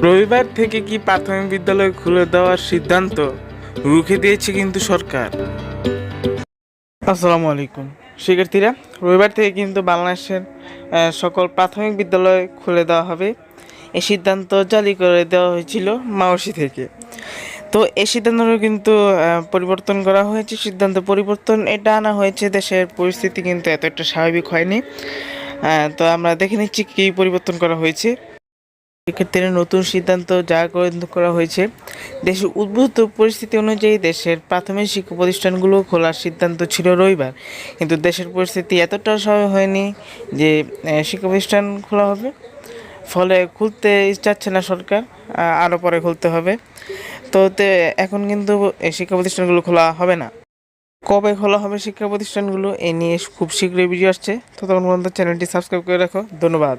রবিবার থেকে কি প্রাথমিক বিদ্যালয় খুলে দেওয়ার সিদ্ধান্ত রুখে দিয়েছে কিন্তু সরকার। আসসালামু আলাইকুম শিক্ষার্থীরা, রবিবার থেকে কিন্তু বাংলাদেশের সকল প্রাথমিক বিদ্যালয় খুলে দেওয়া হবে। এই সিদ্ধান্ত জারি করে দেওয়া হয়েছিল মাওসি থেকে। তো এই সিদ্ধান্তটা কিন্তু পরিবর্তন করা হয়েছে। সিদ্ধান্ত পরিবর্তন এটা আনা হয়েছে, দেশের পরিস্থিতি কিন্তু এত একটা স্বাভাবিক হয়নি। তো আমরা দেখে নিচ্ছি কী পরিবর্তন করা হয়েছে। এক্ষেত্রে নতুন সিদ্ধান্ত যা করা হয়েছে, দেশের উদ্ভূত পরিস্থিতি অনুযায়ী দেশের প্রাথমিক শিক্ষা প্রতিষ্ঠানগুলো খোলার সিদ্ধান্ত ছিল রবিবার, কিন্তু দেশের পরিস্থিতি এতটা স্বাভাবিক হয়নি যে শিক্ষা প্রতিষ্ঠান খোলা হবে। ফলে খুলতে চাচ্ছে না সরকার, আরও পরে খুলতে হবে। তো এখন কিন্তু এই শিক্ষা প্রতিষ্ঠানগুলো খোলা হবে না। কবে খোলা হবে শিক্ষা প্রতিষ্ঠানগুলো এ নিয়ে খুব শীঘ্রই ভিডিও আসছে। ততক্ষণ পর্যন্ত চ্যানেলটি সাবস্ক্রাইব করে রাখো। ধন্যবাদ।